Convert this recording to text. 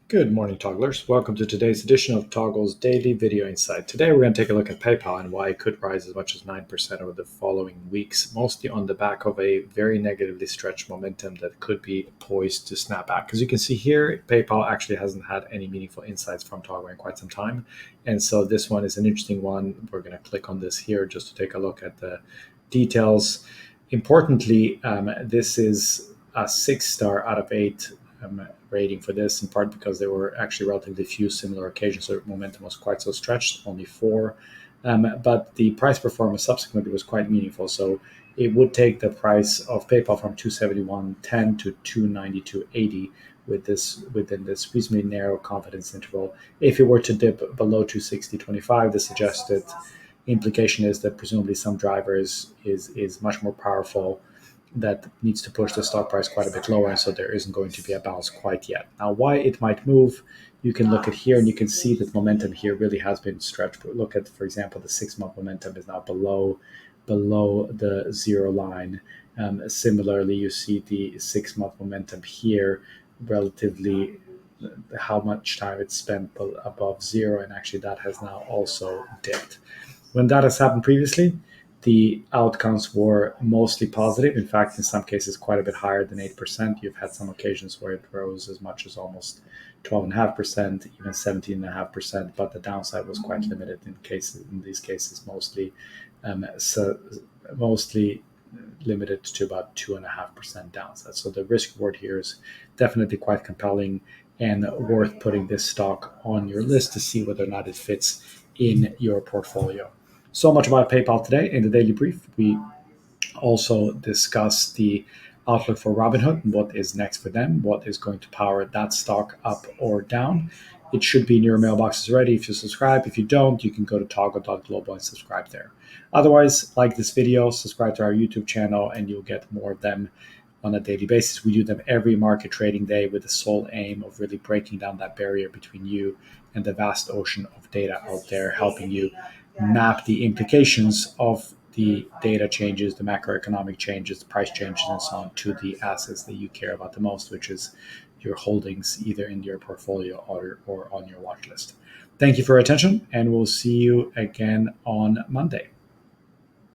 Good morning, Togglers. Welcome to today's edition of Toggle's Daily Video Insight. Today we're going to take a look at PayPal and why it could rise as much as 9% over the following weeks, mostly on the back of a very negatively stretched momentum that could be poised to snap back. As you can see here, PayPal actually hasn't had any meaningful insights from Toggle in quite some time. And so this one is an interesting one. We're going to click on this here just to take a look at the details. Importantly, this is a 6-star out of 8 rating for this, in part because there were actually relatively few similar occasions, so momentum was quite so stretched, only 4. But the price performance subsequently was quite meaningful. So it would take the price of PayPal from 271.10 to 292.80 within this reasonably narrow confidence interval. If it were to dip below 260.25, the suggested implication is that presumably some driver is much more powerful that needs to push the stock price quite a bit lower, and so there isn't going to be a bounce quite yet. Now, why it might move, you can look at here, and you can see that momentum here really has been stretched. But look at, for example, the 6-month momentum is now below the 0 line. Similarly, you see the 6-month momentum here relatively how much time it's spent above 0, and actually that has now also dipped. When that has happened previously, the outcomes were mostly positive. In fact, in some cases, quite a bit higher than 8%. You've had some occasions where it rose as much as almost 12.5%, even 17.5%, but the downside was quite limited in these cases, mostly limited to about 2.5% downside. So the risk reward here is definitely quite compelling and worth putting this stock on your list to see whether or not it fits in your portfolio. So much about PayPal today. In the daily brief, we also discuss the outlook for Robinhood and what is next for them, what is going to power that stock up or down. It should be in your mailboxes already if you subscribe. If you don't, you can go to toggle.global and subscribe there. Otherwise, like this video, subscribe to our YouTube channel, and you'll get more of them on a daily basis. We do them every market trading day with the sole aim of really breaking down that barrier between you and the vast ocean of data out there, helping you map the implications of the data changes, the macroeconomic changes, the price changes, and so on to the assets that you care about the most, which is your holdings either in your portfolio or on your watch list. Thank you for your attention, and we'll see you again on Monday.